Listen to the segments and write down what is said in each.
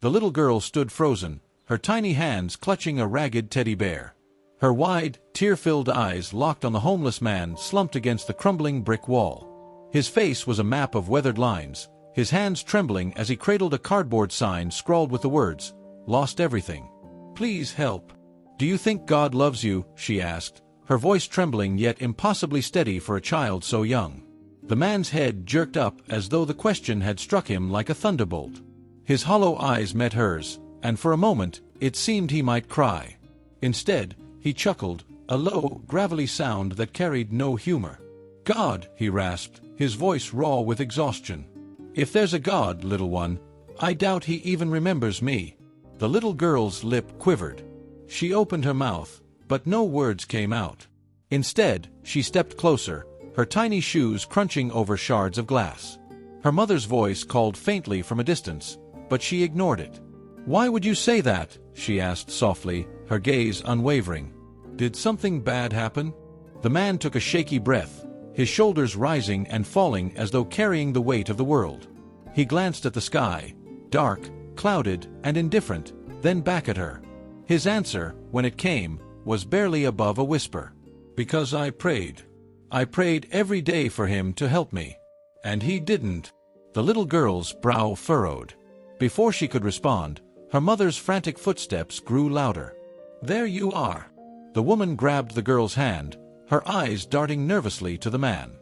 The little girl stood frozen, her tiny hands clutching a ragged teddy bear. Her wide, tear-filled eyes locked on the homeless man slumped against the crumbling brick wall. His face was a map of weathered lines, his hands trembling as he cradled a cardboard sign scrawled with the words, "Lost everything. Please help." "Do you think God loves you?" she asked, her voice trembling yet impossibly steady for a child so young. The man's head jerked up as though the question had struck him like a thunderbolt. His hollow eyes met hers, and for a moment, it seemed he might cry. Instead, he chuckled, a low, gravelly sound that carried no humor. "God," he rasped, his voice raw with exhaustion. "If there's a God, little one, I doubt he even remembers me." The little girl's lip quivered. She opened her mouth, but no words came out. Instead, she stepped closer, her tiny shoes crunching over shards of glass. Her mother's voice called faintly from a distance, but she ignored it. "Why would you say that?" she asked softly, her gaze unwavering. "Did something bad happen?" The man took a shaky breath, his shoulders rising and falling as though carrying the weight of the world. He glanced at the sky, dark, clouded, and indifferent, then back at her. His answer, when it came, was barely above a whisper. "Because I prayed. I prayed every day for him to help me. And he didn't." The little girl's brow furrowed. Before she could respond, her mother's frantic footsteps grew louder. "There you are." The woman grabbed the girl's hand, her eyes darting nervously to the man.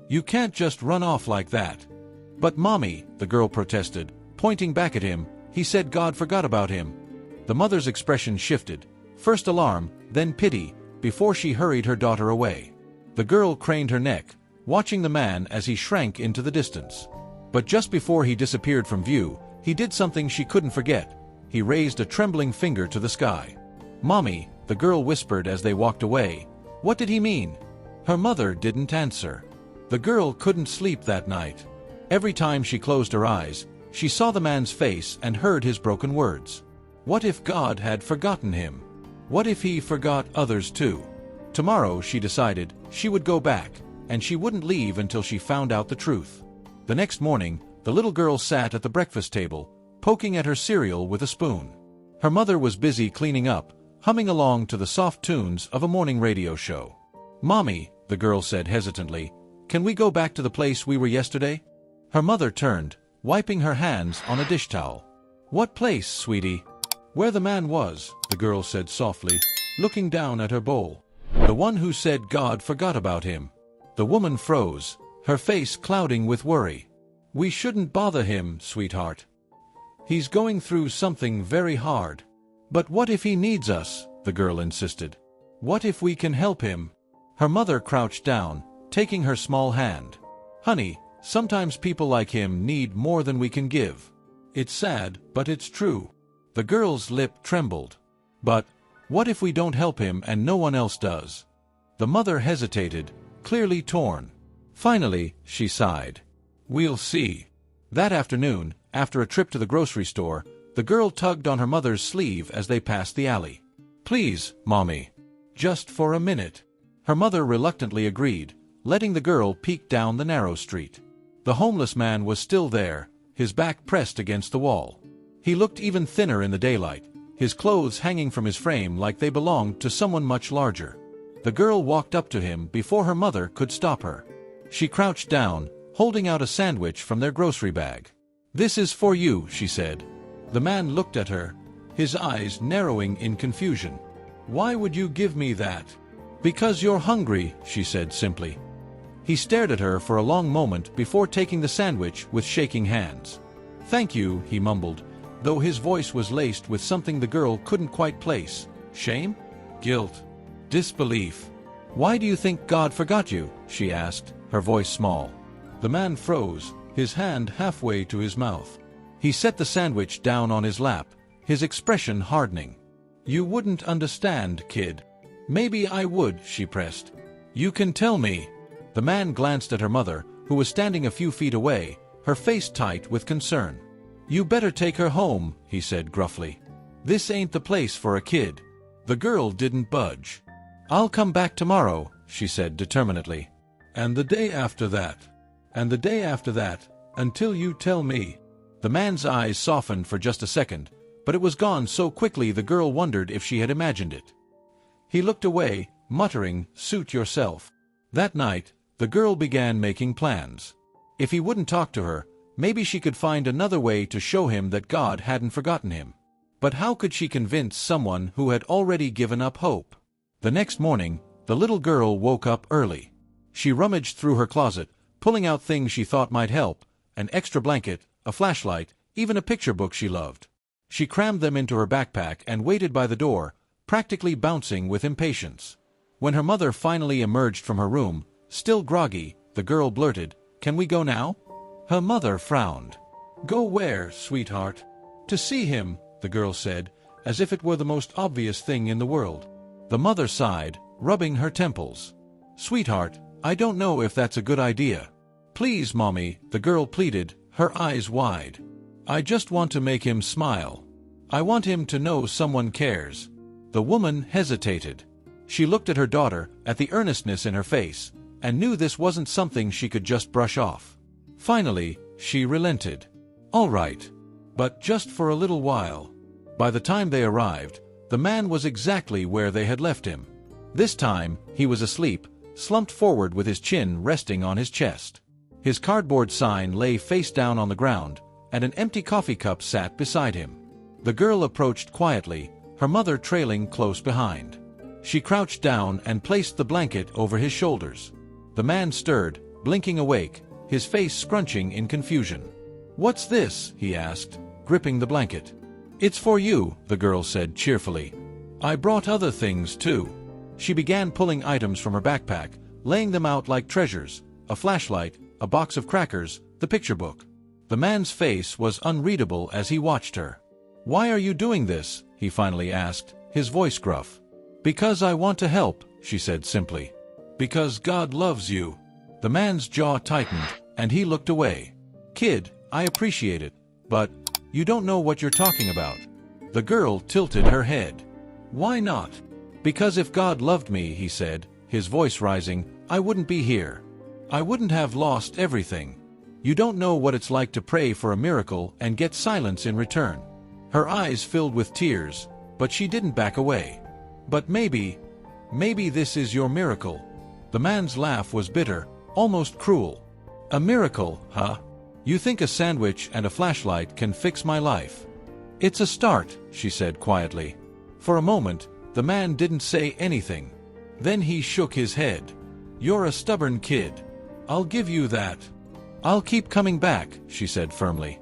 "You can't just run off like that." "But Mommy," the girl protested, pointing back at him, "he said God forgot about him." The mother's expression shifted, first alarm, then pity, before she hurried her daughter away. The girl craned her neck, watching the man as he shrank into the distance. But just before he disappeared from view, he did something she couldn't forget. He raised a trembling finger to the sky. "Mommy," the girl whispered as they walked away. "What did he mean?" Her mother didn't answer. The girl couldn't sleep that night. Every time she closed her eyes, she saw the man's face and heard his broken words. What if God had forgotten him? What if he forgot others too? Tomorrow, she decided, she would go back, and she wouldn't leave until she found out the truth. The next morning, the little girl sat at the breakfast table, poking at her cereal with a spoon. Her mother was busy cleaning up, humming along to the soft tunes of a morning radio show. "Mommy," the girl said hesitantly, "can we go back to the place we were yesterday?" Her mother turned, wiping her hands on a dish towel. "What place, sweetie?" "Where the man was," the girl said softly, looking down at her bowl. "The one who said God forgot about him." The woman froze, her face clouding with worry. "We shouldn't bother him, sweetheart. He's going through something very hard." "But what if he needs us?" the girl insisted. "What if we can help him?" Her mother crouched down, taking her small hand. "Honey, sometimes people like him need more than we can give. It's sad, but it's true." The girl's lip trembled. "But what if we don't help him and no one else does?" The mother hesitated, clearly torn. Finally, she sighed. "We'll see." That afternoon, after a trip to the grocery store, the girl tugged on her mother's sleeve as they passed the alley. "Please, Mommy. Just for a minute." Her mother reluctantly agreed, letting the girl peek down the narrow street. The homeless man was still there, his back pressed against the wall. He looked even thinner in the daylight, his clothes hanging from his frame like they belonged to someone much larger. The girl walked up to him before her mother could stop her. She crouched down, holding out a sandwich from their grocery bag. "This is for you," she said. The man looked at her, his eyes narrowing in confusion. "Why would you give me that?" "Because you're hungry," she said simply. He stared at her for a long moment before taking the sandwich with shaking hands. "Thank you," he mumbled, though his voice was laced with something the girl couldn't quite place. Shame? Guilt? Disbelief? "Why do you think God forgot you?" she asked, her voice small. The man froze, his hand halfway to his mouth. He set the sandwich down on his lap, his expression hardening. "You wouldn't understand, kid." "Maybe I would," she pressed. "You can tell me." The man glanced at her mother, who was standing a few feet away, her face tight with concern. "You better take her home," he said gruffly. "This ain't the place for a kid." The girl didn't budge. "I'll come back tomorrow," she said determinedly. "And the day after that. And the day after that, until you tell me." The man's eyes softened for just a second, but it was gone so quickly the girl wondered if she had imagined it. He looked away, muttering, "Suit yourself." That night, the girl began making plans. If he wouldn't talk to her, maybe she could find another way to show him that God hadn't forgotten him. But how could she convince someone who had already given up hope? The next morning, the little girl woke up early. She rummaged through her closet, pulling out things she thought might help: an extra blanket, a flashlight, even a picture book she loved. She crammed them into her backpack and waited by the door, practically bouncing with impatience. When her mother finally emerged from her room, still groggy, the girl blurted, "Can we go now?" Her mother frowned. "Go where, sweetheart?" "To see him," the girl said, as if it were the most obvious thing in the world. The mother sighed, rubbing her temples. "Sweetheart, I don't know if that's a good idea." "Please, Mommy," the girl pleaded, her eyes wide. "I just want to make him smile. I want him to know someone cares." The woman hesitated. She looked at her daughter, at the earnestness in her face, and knew this wasn't something she could just brush off. Finally, she relented. "All right. But just for a little while." By the time they arrived, the man was exactly where they had left him. This time, he was asleep, slumped forward with his chin resting on his chest. His cardboard sign lay face down on the ground, and an empty coffee cup sat beside him. The girl approached quietly, her mother trailing close behind. She crouched down and placed the blanket over his shoulders. The man stirred, blinking awake, his face scrunching in confusion. "What's this?" he asked, gripping the blanket. "It's for you," the girl said cheerfully. "I brought other things too." She began pulling items from her backpack, laying them out like treasures: a flashlight, a box of crackers, the picture book. The man's face was unreadable as he watched her. "Why are you doing this?" he finally asked, his voice gruff. "Because I want to help," she said simply. "Because God loves you." The man's jaw tightened, and he looked away. "Kid, I appreciate it, but you don't know what you're talking about." The girl tilted her head. "Why not?" "Because if God loved me," he said, his voice rising, "I wouldn't be here. I wouldn't have lost everything. You don't know what it's like to pray for a miracle and get silence in return." Her eyes filled with tears, but she didn't back away. "But maybe this is your miracle." The man's laugh was bitter, almost cruel. "A miracle, huh? You think a sandwich and a flashlight can fix my life?" "It's a start," she said quietly. For a moment, the man didn't say anything. Then he shook his head. "You're a stubborn kid. I'll give you that." "I'll keep coming back," she said firmly.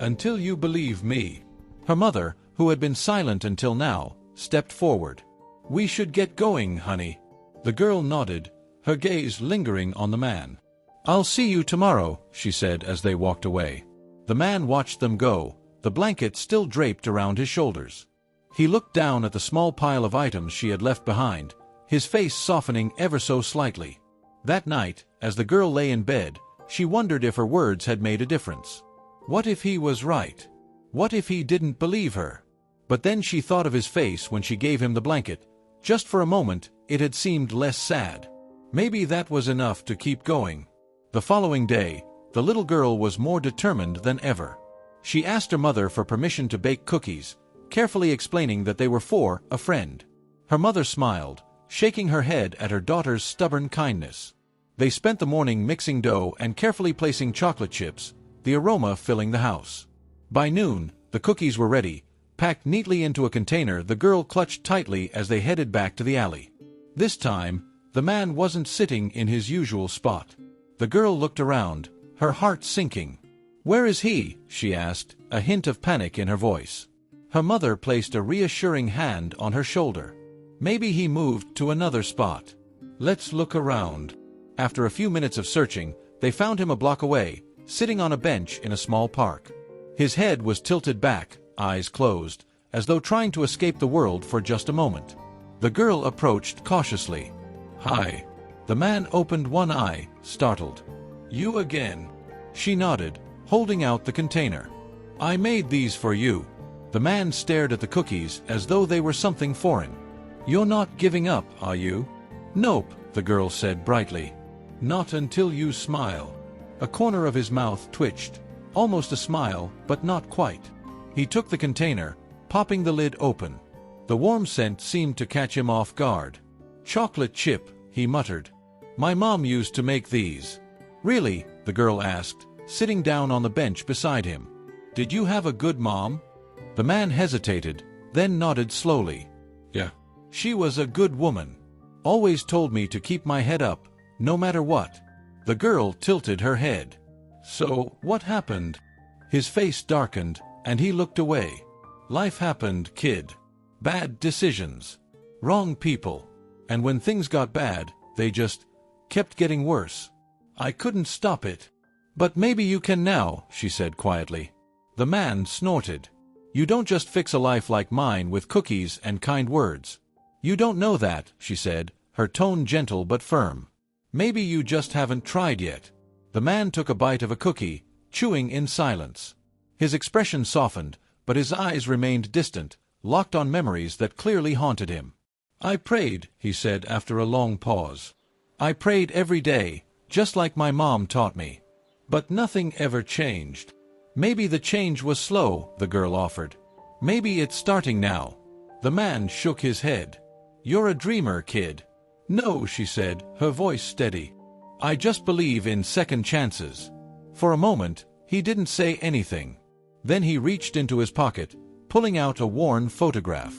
"Until you believe me." Her mother, who had been silent until now, stepped forward. "We should get going, honey." The girl nodded, her gaze lingering on the man. "I'll see you tomorrow," she said as they walked away. The man watched them go, the blanket still draped around his shoulders. He looked down at the small pile of items she had left behind, his face softening ever so slightly. That night, as the girl lay in bed, she wondered if her words had made a difference. What if he was right? What if he didn't believe her? But then she thought of his face when she gave him the blanket. Just for a moment, it had seemed less sad. Maybe that was enough to keep going. The following day, the little girl was more determined than ever. She asked her mother for permission to bake cookies, carefully explaining that they were for a friend. Her mother smiled, shaking her head at her daughter's stubborn kindness. They spent the morning mixing dough and carefully placing chocolate chips, the aroma filling the house. By noon, the cookies were ready, packed neatly into a container the girl clutched tightly as they headed back to the alley. This time, the man wasn't sitting in his usual spot. The girl looked around, her heart sinking. "Where is he?" she asked, a hint of panic in her voice. Her mother placed a reassuring hand on her shoulder. "Maybe he moved to another spot. Let's look around." After a few minutes of searching, they found him a block away, sitting on a bench in a small park. His head was tilted back, eyes closed, as though trying to escape the world for just a moment. The girl approached cautiously. "Hi." The man opened one eye, startled. "You again?" She nodded, holding out the container. "I made these for you." The man stared at the cookies as though they were something foreign. "You're not giving up, are you?" "Nope," the girl said brightly. "Not until you smile." A corner of his mouth twitched, almost a smile, but not quite. He took the container, popping the lid open. The warm scent seemed to catch him off guard. "Chocolate chip," he muttered. "My mom used to make these." "Really?" the girl asked, sitting down on the bench beside him. "Did you have a good mom?" The man hesitated, then nodded slowly. "Yeah. She was a good woman. Always told me to keep my head up, no matter what." The girl tilted her head. "So, what happened?" His face darkened, and he looked away. "Life happened, kid. Bad decisions. Wrong people. And when things got bad, they just kept getting worse. I couldn't stop it." "But maybe you can now," she said quietly. The man snorted. "You don't just fix a life like mine with cookies and kind words." "You don't know that," she said, her tone gentle but firm. "Maybe you just haven't tried yet." The man took a bite of a cookie, chewing in silence. His expression softened, but his eyes remained distant, locked on memories that clearly haunted him. "I prayed," he said after a long pause. "I prayed every day, just like my mom taught me. But nothing ever changed." "Maybe the change was slow," the girl offered. "Maybe it's starting now." The man shook his head. "You're a dreamer, kid." "No," she said, her voice steady. "I just believe in second chances." For a moment, he didn't say anything. Then he reached into his pocket, pulling out a worn photograph.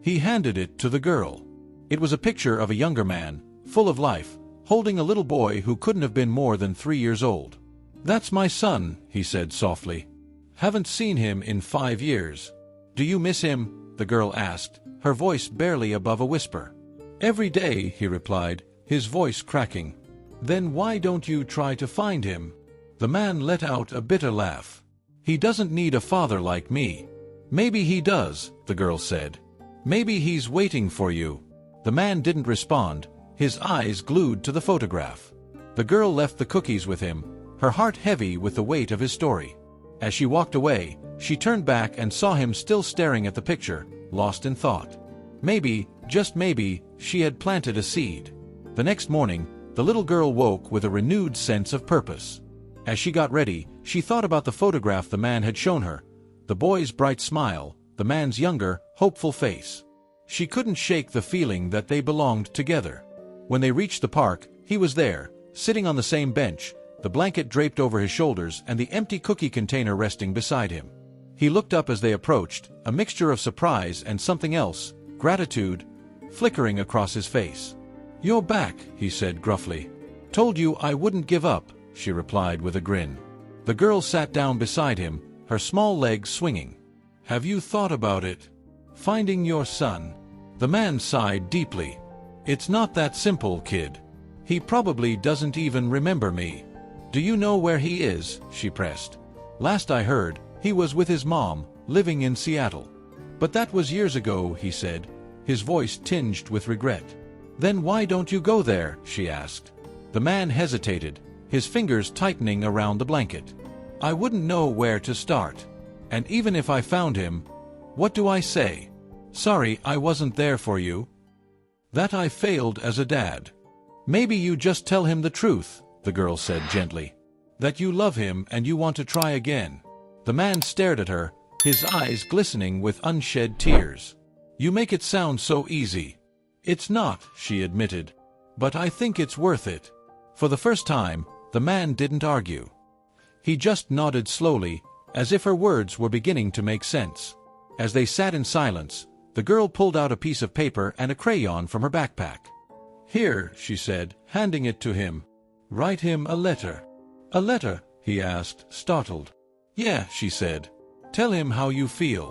He handed it to the girl. It was a picture of a younger man, full of life, holding a little boy who couldn't have been more than 3 years old. "That's my son," he said softly. "Haven't seen him in 5 years." "Do you miss him?" the girl asked, her voice barely above a whisper. "Every day," he replied, his voice cracking. "Then why don't you try to find him?" The man let out a bitter laugh. "He doesn't need a father like me." "Maybe he does," the girl said. "Maybe he's waiting for you." The man didn't respond, his eyes glued to the photograph. The girl left the cookies with him, her heart heavy with the weight of his story. As she walked away, she turned back and saw him still staring at the picture, lost in thought. Maybe, just maybe, she had planted a seed. The next morning, the little girl woke with a renewed sense of purpose. As she got ready, she thought about the photograph the man had shown her, the boy's bright smile, the man's younger, hopeful face. She couldn't shake the feeling that they belonged together. When they reached the park, he was there, sitting on the same bench, the blanket draped over his shoulders and the empty cookie container resting beside him. He looked up as they approached, a mixture of surprise and something else, gratitude, flickering across his face. "You're back," he said gruffly. "Told you I wouldn't give up," she replied with a grin. The girl sat down beside him, her small legs swinging. "Have you thought about it? Finding your son?" The man sighed deeply. "It's not that simple, kid. He probably doesn't even remember me." "Do you know where he is?" she pressed. "Last I heard, he was with his mom, living in Seattle." "But that was years ago," he said, his voice tinged with regret. "Then why don't you go there?" she asked. The man hesitated, his fingers tightening around the blanket. "I wouldn't know where to start. And even if I found him, what do I say? Sorry I wasn't there for you. That I failed as a dad." "Maybe you just tell him the truth," the girl said gently. "That you love him and you want to try again." The man stared at her, his eyes glistening with unshed tears. "You make it sound so easy." "It's not," she admitted. "But I think it's worth it." For the first time, the man didn't argue. He just nodded slowly, as if her words were beginning to make sense. As they sat in silence, the girl pulled out a piece of paper and a crayon from her backpack. "Here," she said, handing it to him. "Write him a letter." "A letter?" he asked, startled. "Yeah," she said. "Tell him how you feel."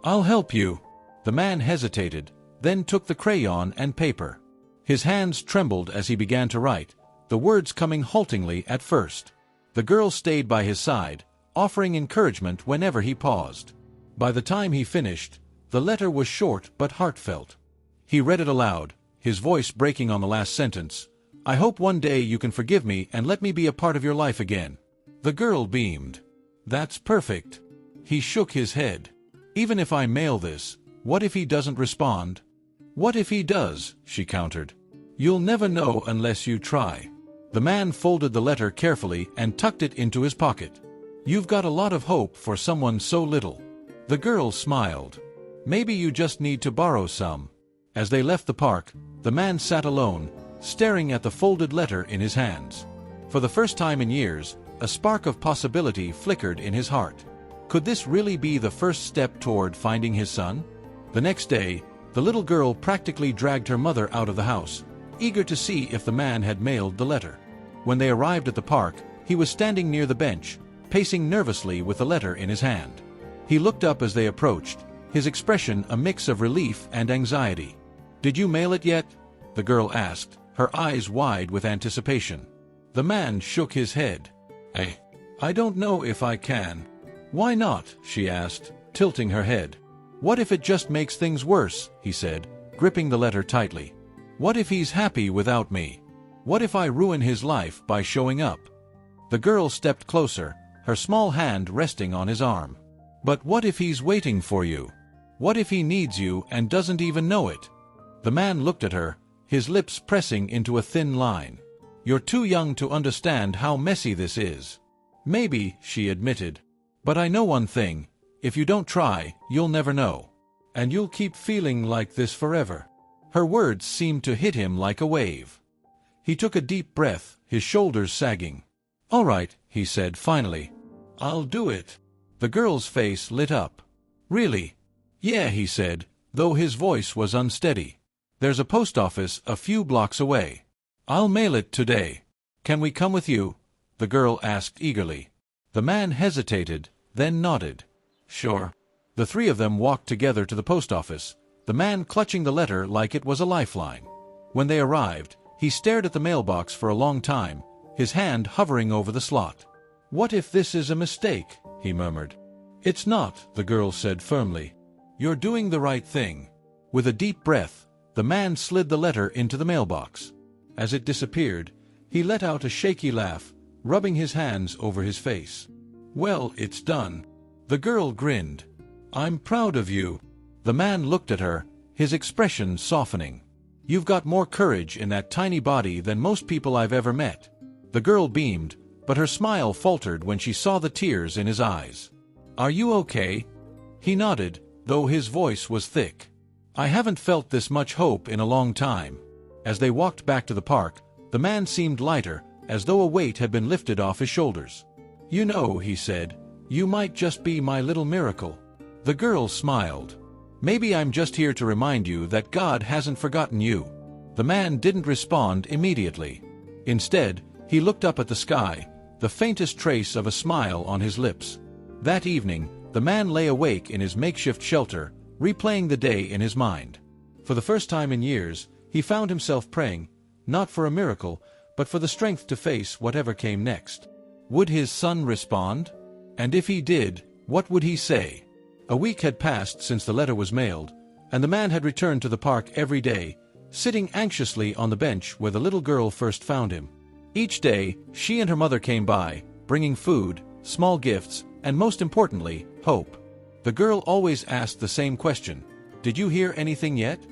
"I'll help you." The man hesitated, then took the crayon and paper. His hands trembled as he began to write, the words coming haltingly at first. The girl stayed by his side, offering encouragement whenever he paused. By the time he finished, the letter was short but heartfelt. He read it aloud, his voice breaking on the last sentence. "I hope one day you can forgive me and let me be a part of your life again." The girl beamed. "That's perfect." He shook his head. "Even if I mail this, what if he doesn't respond?" "What if he does?" she countered. "You'll never know unless you try." The man folded the letter carefully and tucked it into his pocket. "You've got a lot of hope for someone so little." The girl smiled. Maybe you just need to borrow some. As they left the park, the man sat alone, staring at the folded letter in his hands. For the first time in years, a spark of possibility flickered in his heart. Could this really be the first step toward finding his son? The next day, the little girl practically dragged her mother out of the house, eager to see if the man had mailed the letter. When they arrived at the park, he was standing near the bench, pacing nervously with the letter in his hand. He looked up as they approached, his expression a mix of relief and anxiety. "Did you mail it yet?" the girl asked, her eyes wide with anticipation. The man shook his head. I don't know if I can." "Why not?" she asked, tilting her head. "What if it just makes things worse?" he said, gripping the letter tightly. "What if he's happy without me? What if I ruin his life by showing up?" The girl stepped closer, her small hand resting on his arm. "But what if he's waiting for you? What if he needs you and doesn't even know it?" The man looked at her, his lips pressing into a thin line. "You're too young to understand how messy this is." "Maybe," she admitted. "But I know one thing. If you don't try, you'll never know. And you'll keep feeling like this forever." Her words seemed to hit him like a wave. He took a deep breath, his shoulders sagging. "All right," he said finally. "I'll do it." The girl's face lit up. "Really?" "Yeah," he said, though his voice was unsteady. "There's a post office a few blocks away. I'll mail it today. Can we come with you?" the girl asked eagerly. The man hesitated, then nodded. "Sure." The three of them walked together to the post office, the man clutching the letter like it was a lifeline. When they arrived, he stared at the mailbox for a long time, his hand hovering over the slot. "What if this is a mistake?" he murmured. "It's not," the girl said firmly. "You're doing the right thing." With a deep breath, the man slid the letter into the mailbox. As it disappeared, he let out a shaky laugh, rubbing his hands over his face. "Well, it's done." The girl grinned. "I'm proud of you." The man looked at her, his expression softening. "You've got more courage in that tiny body than most people I've ever met." The girl beamed, but her smile faltered when she saw the tears in his eyes. "Are you okay?" He nodded, though his voice was thick. "I haven't felt this much hope in a long time." As they walked back to the park, the man seemed lighter, as though a weight had been lifted off his shoulders. "You know," he said, "you might just be my little miracle." The girl smiled. "Maybe I'm just here to remind you that God hasn't forgotten you." The man didn't respond immediately. Instead, he looked up at the sky, the faintest trace of a smile on his lips. That evening, the man lay awake in his makeshift shelter, replaying the day in his mind. For the first time in years, he found himself praying, not for a miracle, but for the strength to face whatever came next. Would his son respond? And if he did, what would he say? A week had passed since the letter was mailed, and the man had returned to the park every day, sitting anxiously on the bench where the little girl first found him. Each day, she and her mother came by, bringing food, small gifts, and most importantly, hope. The girl always asked the same question, "Did you hear anything yet?"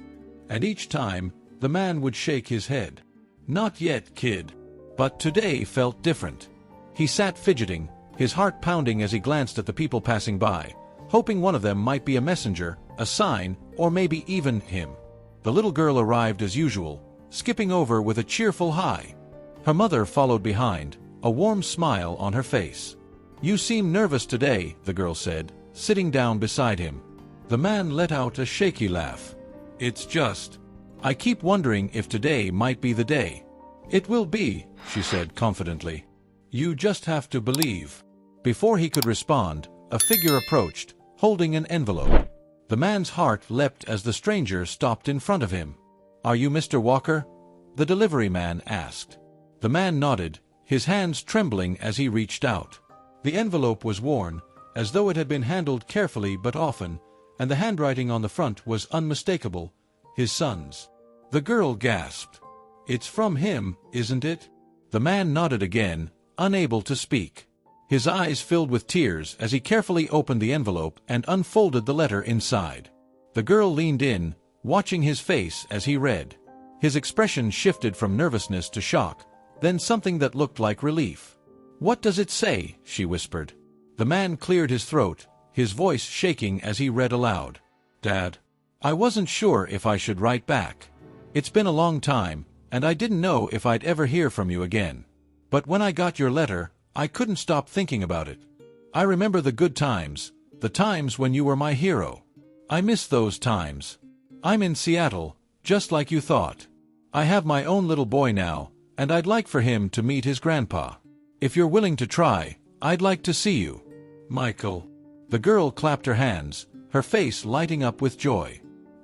And each time, the man would shake his head. "Not yet, kid." But today felt different. He sat fidgeting, his heart pounding as he glanced at the people passing by, hoping one of them might be a messenger, a sign, or maybe even him. The little girl arrived as usual, skipping over with a cheerful hi. Her mother followed behind, a warm smile on her face. "You seem nervous today," the girl said, sitting down beside him. The man let out a shaky laugh. "It's just, I keep wondering if today might be the day." "It will be," she said confidently. "You just have to believe." Before he could respond, a figure approached, holding an envelope. The man's heart leapt as the stranger stopped in front of him. "Are you Mr. Walker?" the delivery man asked. The man nodded, his hands trembling as he reached out. The envelope was worn, as though it had been handled carefully but often, and the handwriting on the front was unmistakable, his son's. The girl gasped. "It's from him, isn't it?" The man nodded again, unable to speak. His eyes filled with tears as he carefully opened the envelope and unfolded the letter inside. The girl leaned in, watching his face as he read. His expression shifted from nervousness to shock, then something that looked like relief. "What does it say?" she whispered. The man cleared his throat, his voice shaking as he read aloud. Dad. I wasn't sure if I should write back. It's been a long time, and I didn't know if I'd ever hear from you again. But when I got your letter, I couldn't stop thinking about it. I remember the good times, the times when you were my hero. I miss those times. I'm in Seattle, just like you thought. I have my own little boy now, and I'd like for him to meet his grandpa. If you're willing to try, I'd like to see you. Michael. The girl clapped her hands, her face lighting up with joy.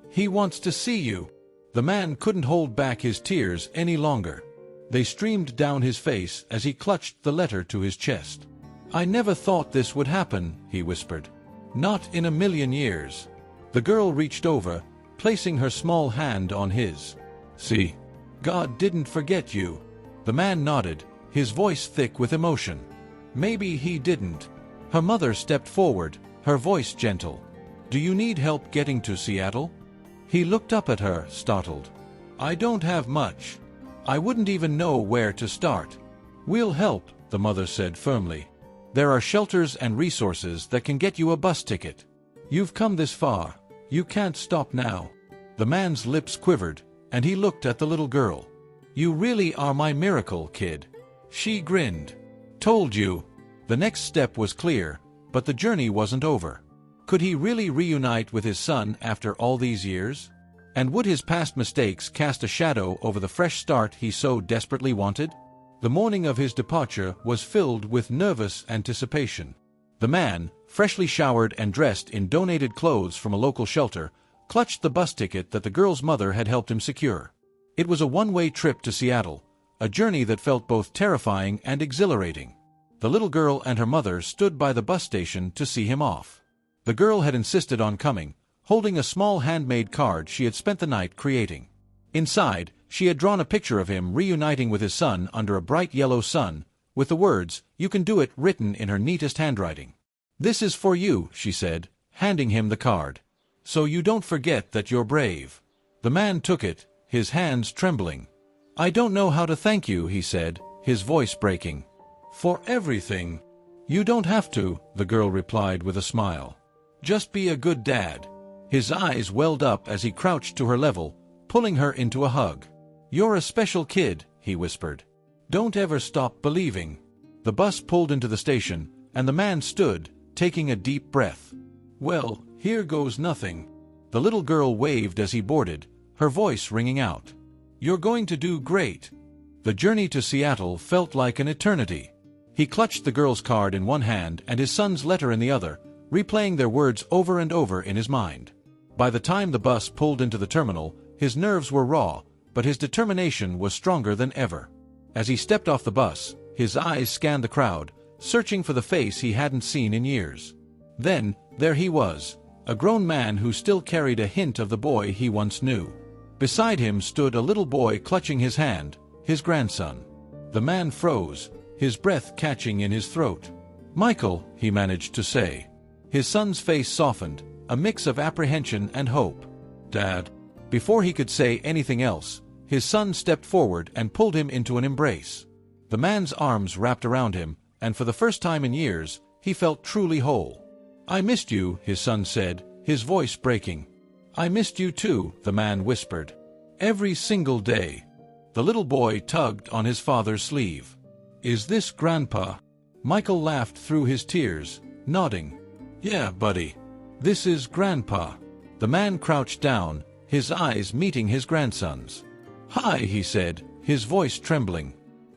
He wants to see you. The man couldn't hold back his tears any longer. They streamed down his face as he clutched the letter to his chest. I never thought this would happen, he whispered. Not in a million years. The girl reached over, placing her small hand on his. See, God didn't forget you. The man nodded, his voice thick with emotion. Maybe he didn't. Her mother stepped forward, her voice gentle. Do you need help getting to Seattle? He looked up at her, startled. I don't have much. I wouldn't even know where to start. We'll help, the mother said firmly. There are shelters and resources that can get you a bus ticket. You've come this far. You can't stop now. The man's lips quivered, and he looked at the little girl. You really are my miracle, kid. She grinned. Told you. The next step was clear, but the journey wasn't over. Could he really reunite with his son after all these years? And would his past mistakes cast a shadow over the fresh start he so desperately wanted? The morning of his departure was filled with nervous anticipation. The man, freshly showered and dressed in donated clothes from a local shelter, clutched the bus ticket that the girl's mother had helped him secure. It was a one-way trip to Seattle, a journey that felt both terrifying and exhilarating. The little girl and her mother stood by the bus station to see him off. The girl had insisted on coming, holding a small handmade card she had spent the night creating. Inside, she had drawn a picture of him reuniting with his son under a bright yellow sun, with the words, "You can do it," written in her neatest handwriting. This is for you, she said, handing him the card. So you don't forget that you're brave. The man took it, his hands trembling. I don't know how to thank you, he said, his voice breaking. For everything. You don't have to, the girl replied with a smile. Just be a good dad. His eyes welled up as he crouched to her level, pulling her into a hug. You're a special kid, he whispered. Don't ever stop believing. The bus pulled into the station, and the man stood, taking a deep breath. Well, here goes nothing. The little girl waved as he boarded, her voice ringing out. You're going to do great. The journey to Seattle felt like an eternity. He clutched the girl's card in one hand and his son's letter in the other, replaying their words over and over in his mind. By the time the bus pulled into the terminal, his nerves were raw, but his determination was stronger than ever. As he stepped off the bus, his eyes scanned the crowd, searching for the face he hadn't seen in years. Then, there he was, a grown man who still carried a hint of the boy he once knew. Beside him stood a little boy clutching his hand, his grandson. The man froze, his breath catching in his throat. Michael, he managed to say. His son's face softened, a mix of apprehension and hope. Dad. Before he could say anything else, his son stepped forward and pulled him into an embrace. The man's arms wrapped around him, and for the first time in years, he felt truly whole. I missed you, his son said, his voice breaking. I missed you too, the man whispered. Every single day. The little boy tugged on his father's sleeve. Is this Grandpa? Michael laughed through his tears, nodding. Yeah, buddy. This is Grandpa. The man crouched down, his eyes meeting his grandson's. Hi, he said, his voice trembling.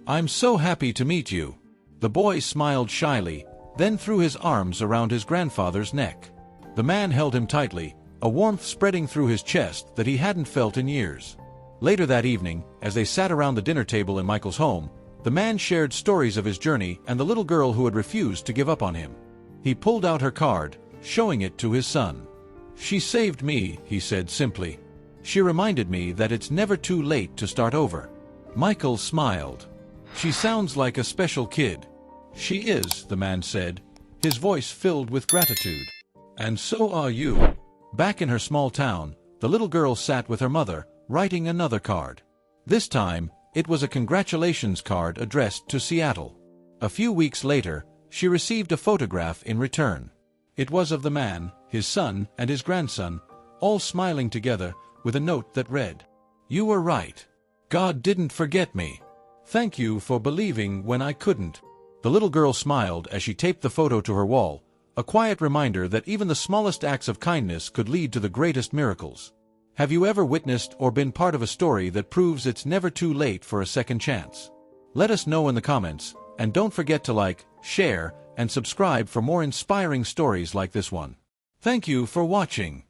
I'm so happy to meet you. The boy smiled shyly, then threw his arms around his grandfather's neck. The man held him tightly, a warmth spreading through his chest that he hadn't felt in years. Later that evening, as they sat around the dinner table in Michael's home, the man shared stories of his journey and the little girl who had refused to give up on him. He pulled out her card, showing it to his son. She saved me, he said simply. She reminded me that it's never too late to start over. Michael smiled. She sounds like a special kid. She is, the man said, his voice filled with gratitude. And so are you. Back in her small town, the little girl sat with her mother, writing another card. This time, it was a congratulations card addressed to Seattle. A few weeks later, she received a photograph in return. It was of the man, his son, and his grandson, all smiling together, with a note that read, "You were right. God didn't forget me. Thank you for believing when I couldn't." The little girl smiled as she taped the photo to her wall, a quiet reminder that even the smallest acts of kindness could lead to the greatest miracles. Have you ever witnessed or been part of a story that proves it's never too late for a second chance? Let us know in the comments, and don't forget to like, share, and subscribe for more inspiring stories like this one. Thank you for watching.